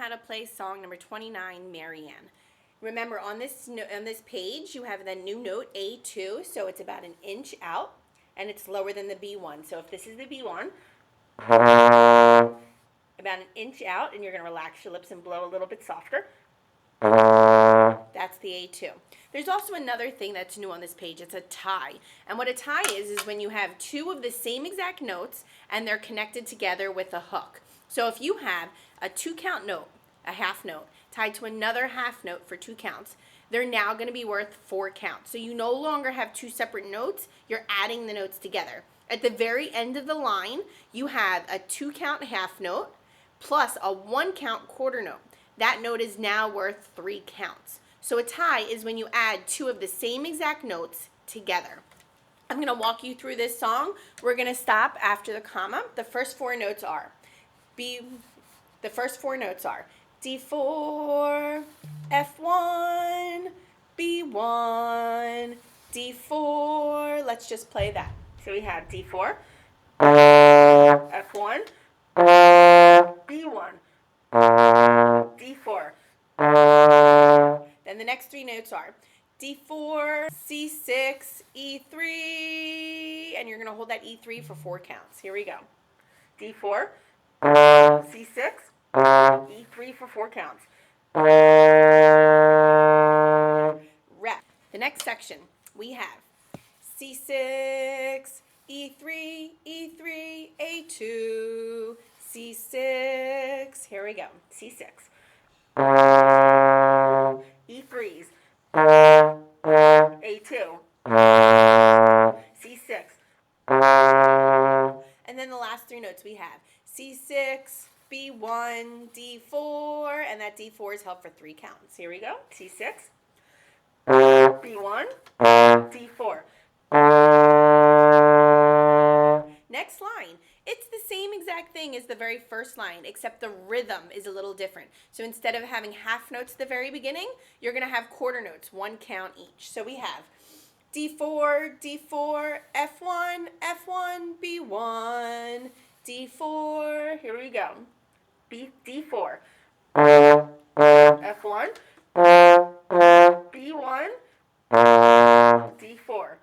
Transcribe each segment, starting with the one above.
how to play song number 29, MaryAnn. Remember, on this page, you have the new note A2, so it's about an inch out, and it's lower than the B1. So if this is the B1, about an inch out, and you're going to relax your lips and blow a little bit softer. That's the A2. There's also another thing that's new on this page. It's a tie. And what a tie is when you have two of the same exact notes and they're connected together with a hook. So if you have a 2-count note, a half note, tied to another half note for 2 counts, they're now going to be worth 4 counts. So you no longer have 2 separate notes. You're adding the notes together. At the very end of the line, you have a 2-count half note plus a 1-count quarter note. That note is now worth 3 counts. So a tie is when you add 2 of the same exact notes together. I'm going to walk you through this song. We're going to stop after the comma. The first 4 notes are D4, F1, B1, D4. Let's just play that. So we have D4, F1, B1, D4. Then the next 3 notes are D4, C6, E3, and you're going to hold that E3 for 4 counts. Here we go. D4, C6, E3 for 4 counts. Rep. The next section, we have C6, E3, E3, A2, C6. Here we go. C6. E3s, A2, C6, and then the last 3 notes we have C6, B1, D4, and that D4 is held for 3 counts. Here we go. C6, B1, D4. Next line. It's the same exact thing as the very first line, except the rhythm is a little different. So instead of having half notes at the very beginning, you're going to have quarter notes, 1 count each. So we have D4, D4, F1, F1, B1, D4. Here we go. D4, F1, B1, D4.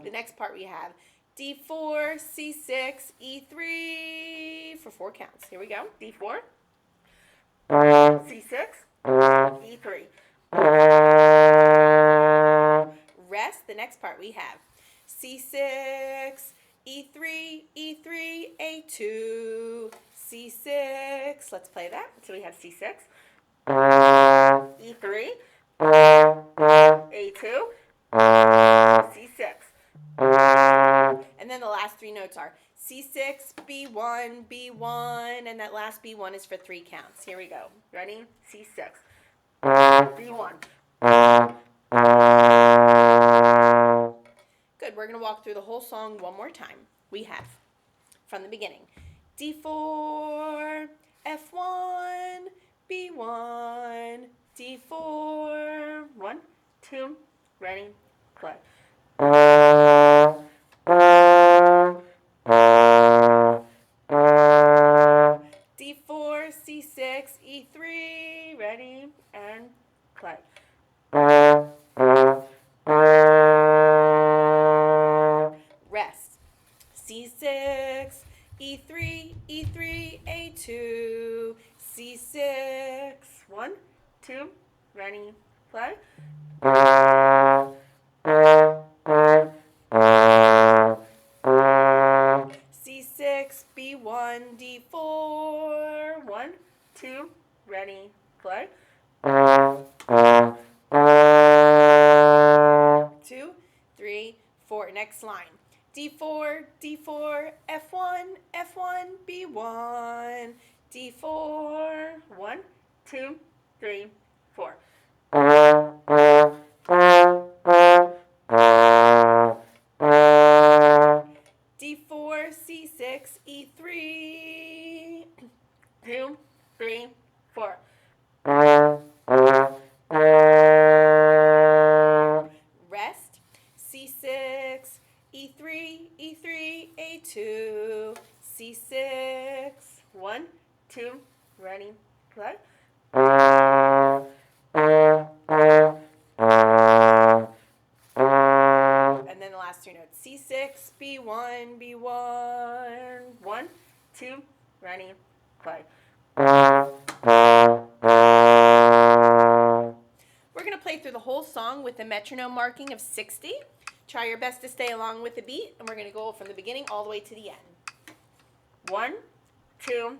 The next part we have D4, C6, E3 for 4 counts. Here we go. D4, C6, E3. Rest. The next part we have C6, E3, E3, A2, C6. Let's play that. So we have C6, E3, A2, C6. And then the last 3 notes are C6, B1, B1, and that last B1 is for 3 counts. Here we go. Ready? C6, B1. Good. We're going to walk through the whole song one more time. We have, from the beginning, D4, F1, B1, D4. 1, 2, ready, play. D4, C6, E3, ready, and play. Rest. C6, E3, E3, A2, C6. 1, 2, ready, play. C6, B1, D4. 1, 2, ready, play. 2, 3, 4. Next line. D4, D4, F1, F1, B1, D4. 1, 2, 3, 4. D4, C6, E3. 2, 3, 4. Rest. C6, E3, E3, A2, C6. 1, 2, Ready? Play. And then the last three notes. C6, B1, B1. 1, 2, ready, play. We're going to play through the whole song with the metronome marking of 60. Try your best to stay along with the beat, and we're going to go from the beginning all the way to the end. 1, 2,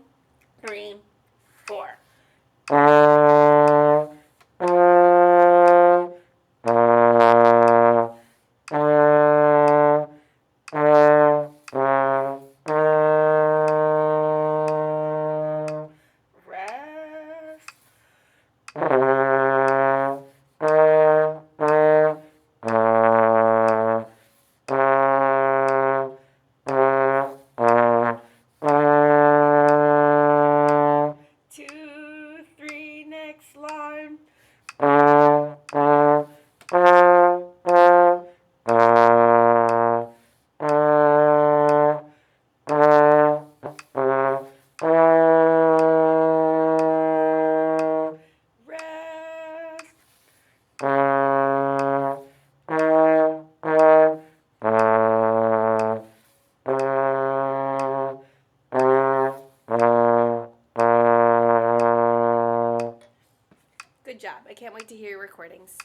3, 4. Rest. 2, 3, next line. Rest. Good job. I can't wait to hear your recordings.